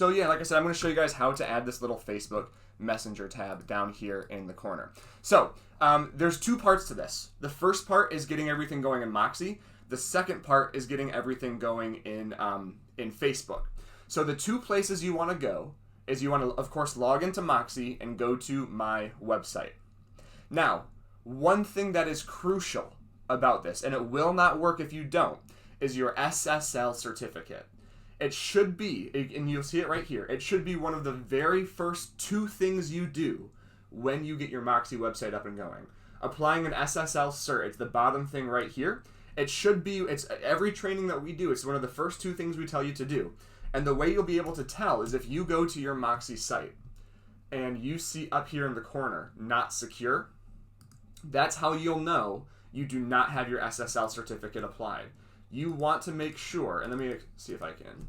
So yeah, like I said, I'm going to show you guys how to add this little Facebook Messenger tab down here in the corner. So there's two parts to this. The first part is getting everything going in Moxi. The second part is getting everything going in Facebook. So the two places you want to go is you want to, of course, log into Moxi and go to my website. Now, one thing that is crucial about this, and it will not work if you don't, is your SSL certificate. It should be, and you'll see it right here, it should be one of the very first two things you do when you get your Moxi website up and going. Applying an SSL cert, it's the bottom thing right here. It should be, it's every training that we do, it's one of the first two things we tell you to do. And the way you'll be able to tell is if you go to your Moxi site and you see up here in the corner, not secure, that's how you'll know you do not have your SSL certificate applied. You want to make sure, and let me see if I can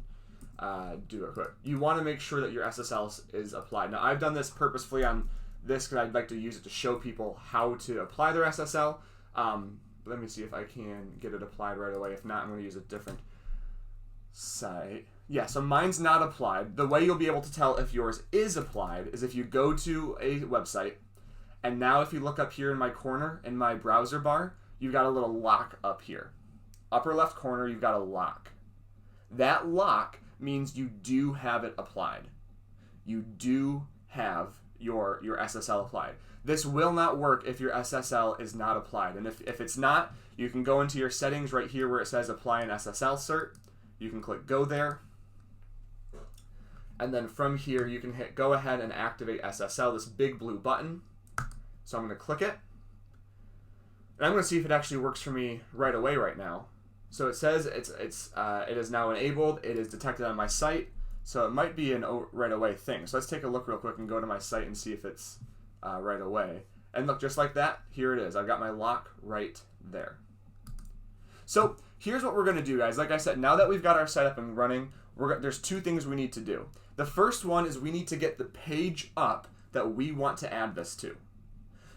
do it quick. You want to make sure that your SSL is applied. Now, I've done this purposefully on this because I'd like to use it to show people how to apply their SSL. Let me see if I can get it applied right away. If not, I'm going to use a different site. Yeah, so mine's not applied. The way you'll be able to tell if yours is applied is if you go to a website, and now if you look up here in my corner, in my browser bar, you've got a little lock up here. Upper left corner, you've got a lock. That lock means you do have it applied. You do have your SSL applied. This will not work if your SSL is not applied. And if it's not, you can go into your settings right here where it says apply an SSL cert. You can click go there. And then from here, you can hit go ahead and activate SSL, this big blue button. So I'm going to click it. And I'm going to see if it actually works for me right away right now. So it says it is now enabled. It is detected on my site. So it might be an right away thing. So let's take a look real quick and go to my site and see if it's right away. And look, just like that, here it is. I've got my lock right there. So here's what we're going to do, guys. Like I said, now that we've got our site up and running, there's two things we need to do. The first one is we need to get the page up that we want to add this to.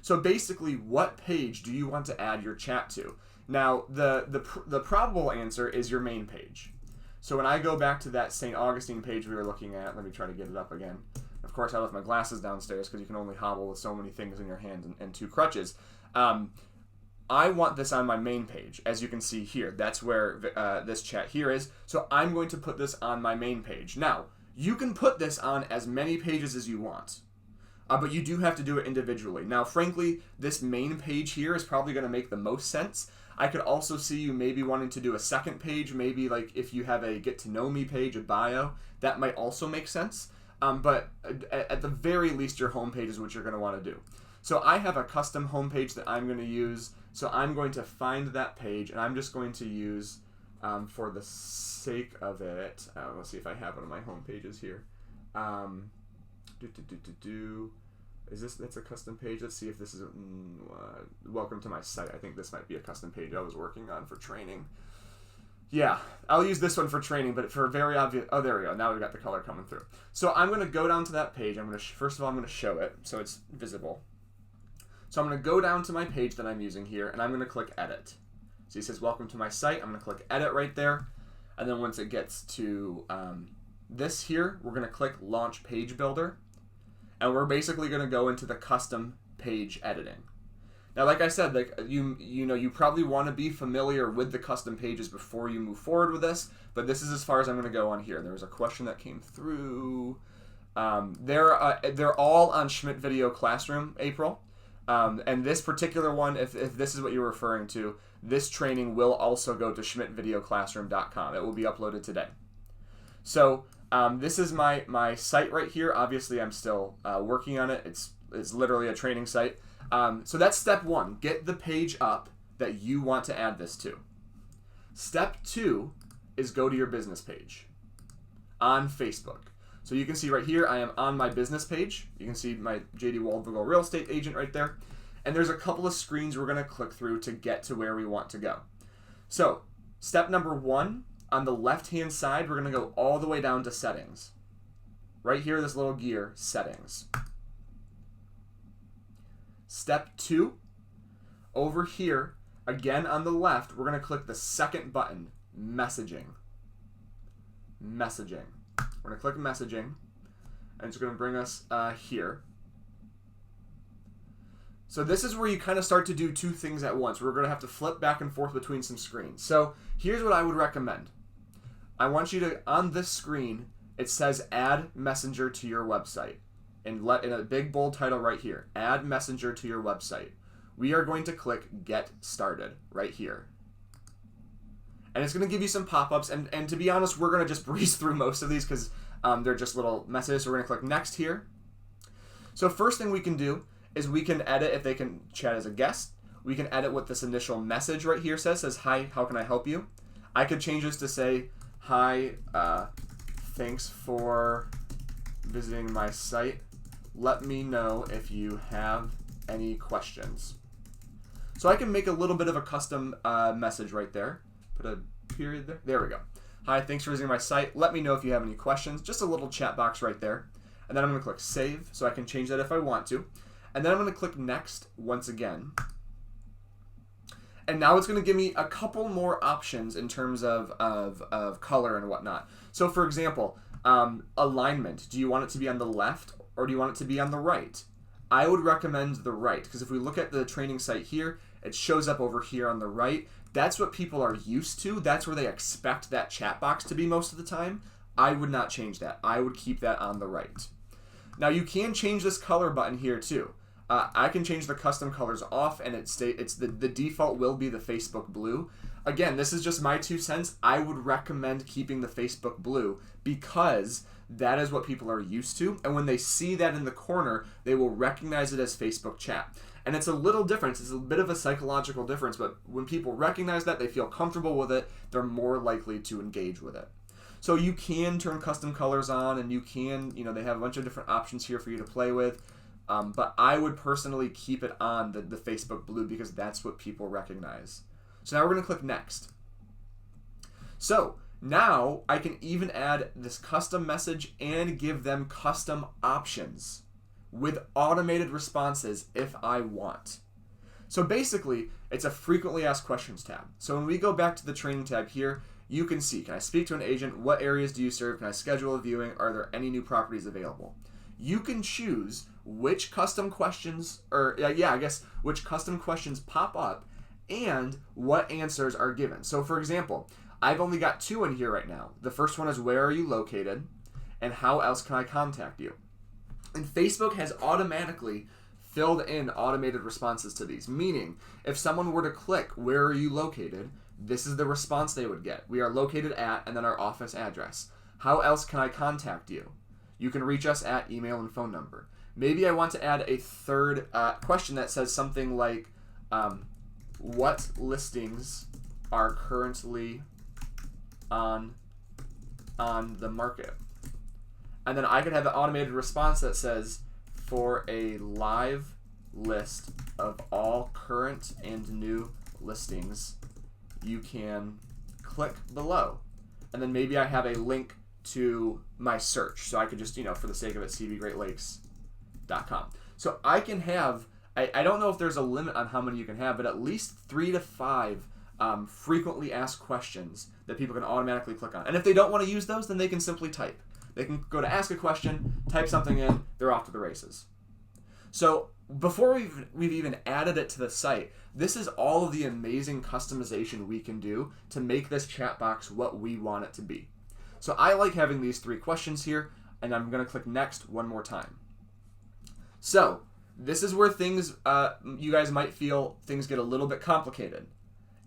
So basically, what page do you want to add your chat to? Now, the probable answer is your main page. So when I go back to that St. Augustine page we were looking at, let me try to get it up again. Of course, I left my glasses downstairs because you can only hobble with so many things in your hands and two crutches. I want this on my main page, as you can see here. That's where this chat here is. So I'm going to put this on my main page. Now, you can put this on as many pages as you want. But you do have to do it individually. Now, frankly, this main page here is probably going to make the most sense. I could also see you maybe wanting to do a second page, maybe like if you have a get to know me page, a bio, that might also make sense. But at the very least, your homepage is what you're going to want to do. So I have a custom homepage that I'm going to use. So I'm going to find that page, and I'm just going to use, for the sake of it, let's see if I have one of my homepages here. Is this, that's a custom page? Let's see if this is welcome to my site. I think this might be a custom page I was working on for training. Yeah, I'll use this one for training, but for very obvious, oh, there we go. Now we've got the color coming through. So I'm going to go down to that page. I'm going to, first of all, I'm going to show it so it's visible. So I'm going to go down to my page that I'm using here, and I'm going to click edit. So it says welcome to my site. I'm going to click edit right there. And then once it gets to this here, we're going to click launch page builder. And we're basically going to go into the custom page editing. Now, like I said, like you probably want to be familiar with the custom pages before you move forward with this, but this is as far as I'm going to go on here. There was a question that came through. They're all on Schmidt Video Classroom, April. And this particular one, if this is what you're referring to, this training will also go to schmidtvideoclassroom.com. It will be uploaded today. So this is my site right here. Obviously, I'm still working on it. It's literally a training site. So that's step one. Get the page up that you want to add this to. Step two is go to your business page on Facebook. So you can see right here, I am on my business page. You can see my JD Waldvogel real estate agent right there. And there's a couple of screens we're going to click through to get to where we want to go. So step number one, on the left-hand side, we're going to go all the way down to settings. Right here, this little gear, settings. Step two, over here, again on the left, we're going to click the second button, messaging. Messaging. We're going to click messaging, and it's going to bring us here. So this is where you kind of start to do two things at once. We're going to have to flip back and forth between some screens. So here's what I would recommend. I want you to, on this screen, it says add messenger to your website. And in a big bold title right here, add messenger to your website. We are going to click get started right here. And it's going to give you some pop-ups. And to be honest, we're going to just breeze through most of these because they're just little messages. So we're going to click next here. So first thing we can do is we can edit if they can chat as a guest. We can edit what this initial message right here says hi, how can I help you? I could change this to say, hi, thanks for visiting my site. Let me know if you have any questions. So I can make a little bit of a custom message right there. Put a period there. There we go. Hi, thanks for visiting my site. Let me know if you have any questions. Just a little chat box right there. And then I'm going to click save, so I can change that if I want to. And then I'm going to click next once again. And now it's going to give me a couple more options in terms of color and whatnot. So for example, alignment. Do you want it to be on the left or do you want it to be on the right? I would recommend the right, because if we look at the training site here, it shows up over here on the right. That's what people are used to. That's where they expect that chat box to be most of the time. I would not change that. I would keep that on the right. Now you can change this color button here too. I can change the custom colors off, and the default will be the Facebook blue. Again, this is just my 2 cents. I would recommend keeping the Facebook blue because that is what people are used to, and when they see that in the corner, they will recognize it as Facebook chat. And it's a little different. It's a bit of a psychological difference, but when people recognize that, they feel comfortable with it, they're more likely to engage with it. So you can turn custom colors on, and you can, they have a bunch of different options here for you to play with. But I would personally keep it on the Facebook blue because that's what people recognize. So now we're going to click next. So now I can even add this custom message and give them custom options with automated responses if I want. So basically, it's a frequently asked questions tab. So when we go back to the training tab here, you can see, can I speak to an agent? What areas do you serve? Can I schedule a viewing? Are there any new properties available? You can choose which custom questions, which custom questions pop up and what answers are given. So for example, I've only got 2 in here right now. The first one is where are you located and how else can I contact you? And Facebook has automatically filled in automated responses to these, meaning if someone were to click where are you located, this is the response they would get. We are located at, and then our office address. How else can I contact you? You can reach us at email and phone number. Maybe I want to add a third question that says something like, what listings are currently on the market? And then I could have an automated response that says, for a live list of all current and new listings, you can click below. And then maybe I have a link to my search. So I could just, for the sake of it, cbgreatlakes.com. So I can have, I don't know if there's a limit on how many you can have, but at least 3 to 5 frequently asked questions that people can automatically click on. And if they don't want to use those, then they can simply type. They can go to ask a question, type something in, they're off to the races. So before we've even added it to the site, this is all of the amazing customization we can do to make this chat box what we want it to be. So I like having these 3 questions here, and I'm going to click next one more time. So this is where things, you guys might feel things get a little bit complicated.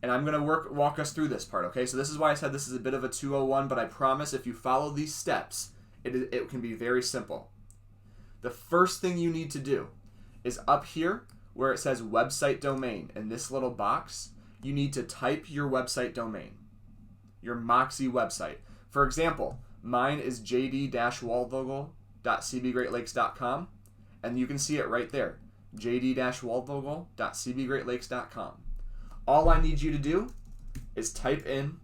And I'm going to walk us through this part, okay? So this is why I said this is a bit of a 201, but I promise if you follow these steps, it can be very simple. The first thing you need to do is up here where it says website domain. In this little box, you need to type your website domain, your Moxi website. For example, mine is jd-waldvogel.cbgreatlakes.com, and you can see it right there, jd-waldvogel.cbgreatlakes.com. All I need you to do is type in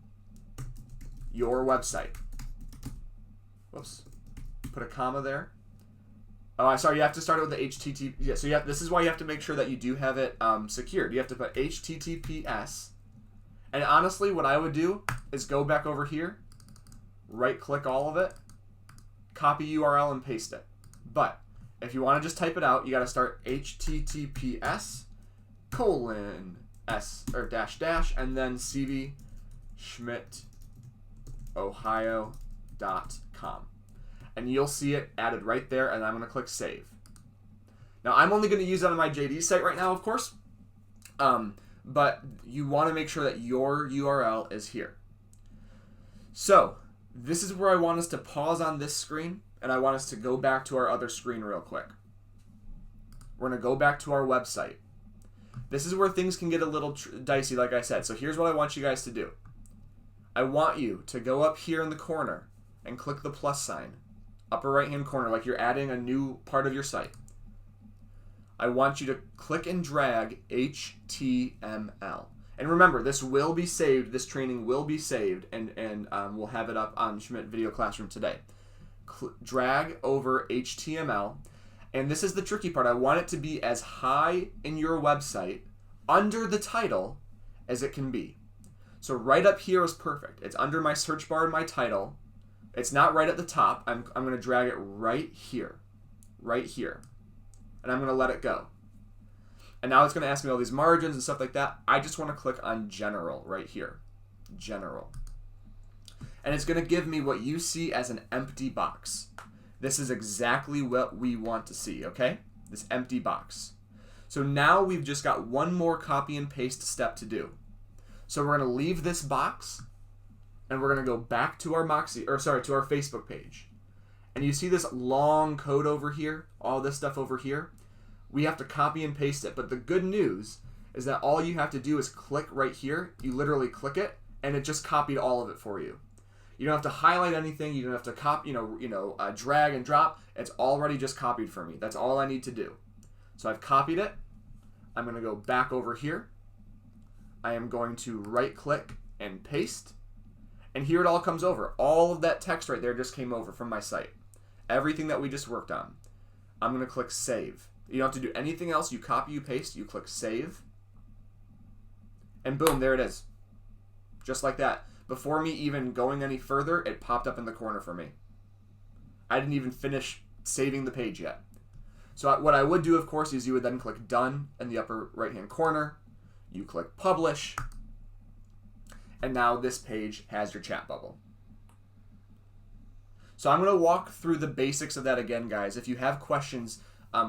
your website. Whoops. Put a comma there. Oh, I'm sorry. You have to start it with the HTTP. Yeah, so this is why you have to make sure that you do have it secured. You have to put HTTPS. And honestly, what I would do is go back over here, right-click all of it, copy URL and paste it. But if you want to just type it out, you got to start https:// and then cvschmidtohio.com. And you'll see it added right there, and I'm going to click save. Now, I'm only going to use that on my JD site right now, of course, but you want to make sure that your URL is here. So this is where I want us to pause on this screen, and I want us to go back to our other screen real quick. We're going to go back to our website. This is where things can get a little dicey, like I said. So here's what I want you guys to do. I want you to go up here in the corner and click the plus sign, upper right-hand corner, like you're adding a new part of your site. I want you to click and drag HTML. And remember, this will be saved. This training will be saved, and we'll have it up on Schmidt Video Classroom today. Drag over HTML. And this is the tricky part. I want it to be as high in your website under the title as it can be. So right up here is perfect. It's under my search bar and my title. It's not right at the top. I'm going to drag it right here. Right here. And I'm going to let it go. And now it's going to ask me all these margins and stuff like that. I just want to click on General right here. General. And it's going to give me what you see as an empty box. This is exactly what we want to see, okay? This empty box. So now we've just got one more copy and paste step to do. So we're going to leave this box, and we're going to go back to our Moxi, or sorry, to our Facebook page. And you see this long code over here, all this stuff over here? We have to copy and paste it. But the good news is that all you have to do is click right here. You literally click it, and it just copied all of it for you. You don't have to highlight anything. You don't have to copy, drag and drop. It's already just copied for me. That's all I need to do. So I've copied it. I'm going to go back over here. I am going to right-click and paste. And here it all comes over. All of that text right there just came over from my site. Everything that we just worked on. I'm going to click Save. You don't have to do anything else. You copy, you paste, you click Save. And boom, there it is. Just like that. Before me even going any further, it popped up in the corner for me. I didn't even finish saving the page yet. So what I would do, of course, is you would then click Done in the upper right-hand corner. You click Publish. And now this page has your chat bubble. So I'm going to walk through the basics of that again, guys. If you have questions,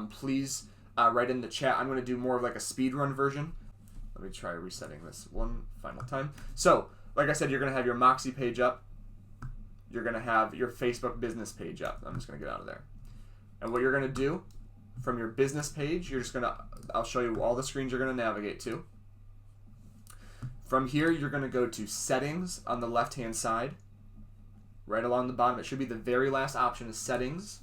please write in the chat. I'm going to do more of like a speed run version. Let me try resetting this one final time. So, like I said, you're going to have your Moxi page up. You're going to have your Facebook business page up. I'm just going to get out of there. And what you're going to do from your business page, you're just going to, I'll show you all the screens you're going to navigate to. From here, you're going to go to Settings on the left-hand side. Right along the bottom, it should be the very last option is Settings.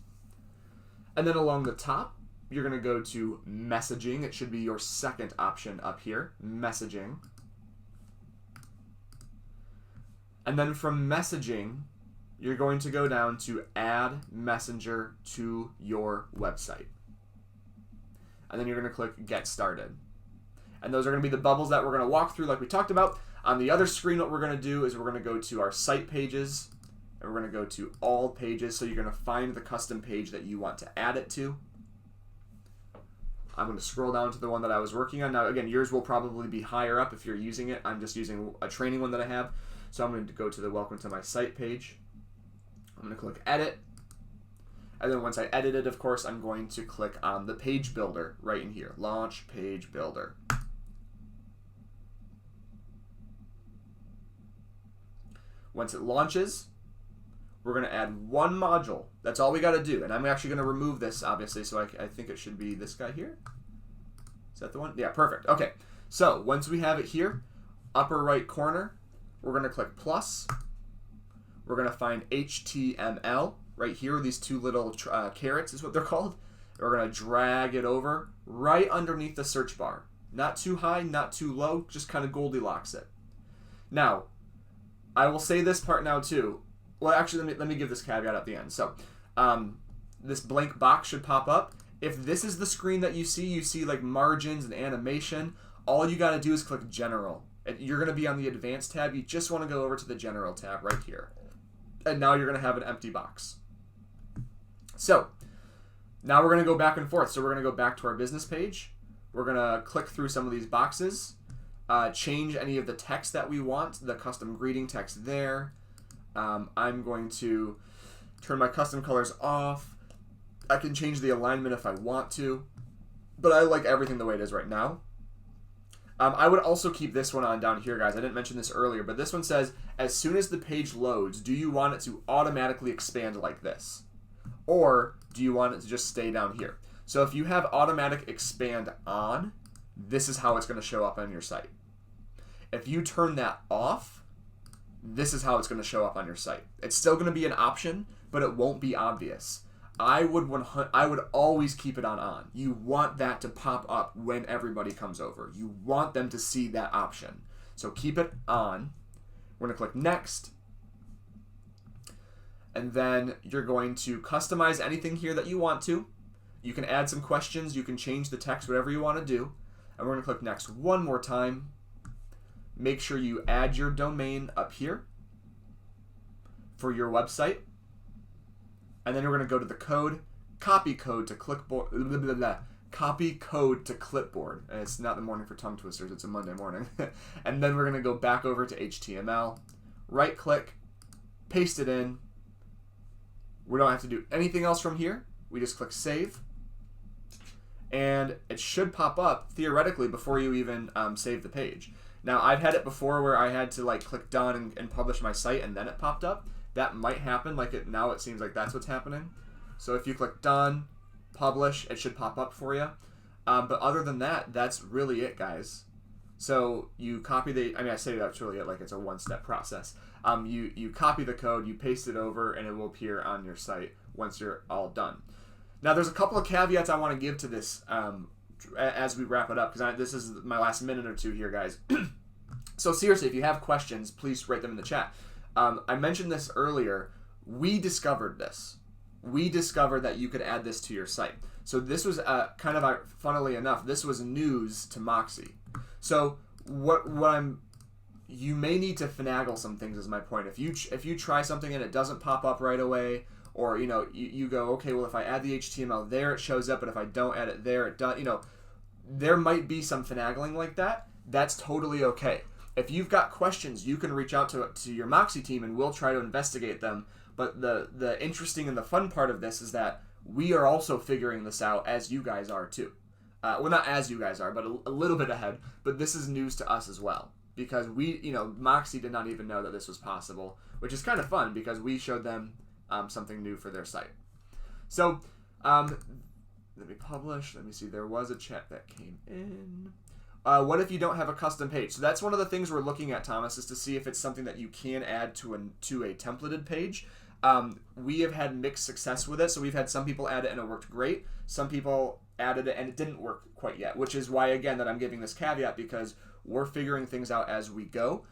And then along the top, you're going to go to Messaging. It should be your second option up here, Messaging. And then from Messaging, you're going to go down to Add Messenger to your website. And then you're going to click Get Started. And those are going to be the bubbles that we're going to walk through like we talked about. On the other screen, what we're going to do is we're going to go to our site pages, and we're going to go to all pages. So you're going to find the custom page that you want to add it to. I'm going to scroll down to the one that I was working on. Now, again, yours will probably be higher up if you're using it. I'm just using a training one that I have. So I'm going to go to the Welcome to My Site page. I'm going to click Edit. And then once I edit it, of course, I'm going to click on the page builder right in here. Launch Page Builder. Once it launches, we're going to add one module. That's all we got to do. And I'm actually going to remove this, obviously, so I think it should be this guy here. Is that the one? Yeah, perfect. Okay, so once we have it here, upper right corner, we're going to click plus. We're going to find HTML right here. These two little carrots is what they're called. We're going to drag it over right underneath the search bar. Not too high, not too low, just kind of Goldilocks it. Now, I will say this part now too. Well, actually, let me give this caveat at the end. So, this blank box should pop up. If this is the screen that you see like margins and animation, all you got to do is click General. You're going to be on the Advanced tab. You just want to go over to the General tab right here. And now you're going to have an empty box. So now we're going to go back and forth. So we're going to go back to our business page. We're going to click through some of these boxes, change any of the text that we want, the custom greeting text there. I'm going to turn my custom colors off. I can change the alignment if I want to, but I like everything the way it is right now. I would also keep this one on down here, guys. I didn't mention this earlier, but this one says, as soon as the page loads, do you want it to automatically expand like this? Or do you want it to just stay down here? So if you have automatic expand on, this is how it's going to show up on your site. If you turn that off, this is how it's going to show up on your site. It's still going to be an option, but it won't be obvious. I would always keep it on. You want that to pop up when everybody comes over. You want them to see that option. So keep it on. We're going to click next. And then you're going to customize anything here that you want to. You can add some questions. You can change the text, whatever you want to do. And we're going to click next one more time. Make sure you add your domain up here for your website. And then we're going to go to the code, copy code to clipboard, copy code to clipboard. And it's not the morning for tongue twisters, it's a Monday morning. And then we're going to go back over to HTML, right click, paste it in. We don't have to do anything else from here. We just click save. And it should pop up theoretically before you even save the page. Now I've had it before where I had to like click done and publish my site and then it popped up. That might happen, now it seems like that's what's happening. So if you click done, publish, it should pop up for you. But other than that, that's really it, guys. So you copy I say that's really it, like it's a one-step process. You copy the code, you paste it over, and it will appear on your site once you're all done. Now there's a couple of caveats I want to give to this as we wrap it up, because this is my last minute or two here, guys. So seriously, if you have questions, please write them in the chat. I mentioned this earlier. We discovered this. We discovered that you could add this to your site. So this was funnily enough, this was news to Moxi. So you may need to finagle some things is my point. If you try something and it doesn't pop up right away, or you go, okay, well if I add the HTML there it shows up, but if I don't add it there it does. There might be some finagling like that. That's totally okay. If you've got questions, you can reach out to your Moxi team and we'll try to investigate them. But the interesting and the fun part of this is that we are also figuring this out as you guys are too. Well, not as you guys are, but a little bit ahead. But this is news to us as well. Because Moxi did not even know that this was possible, which is kind of fun because we showed them something new for their site. So, let me publish. Let me see. There was a chat that came in. What if you don't have a custom page? So that's one of the things we're looking at, Thomas, is to see if it's something that you can add to a templated page. We have had mixed success with it. So we've had some people add it and it worked great. Some people added it and it didn't work quite yet, which is why, again, that I'm giving this caveat, because we're figuring things out as we go.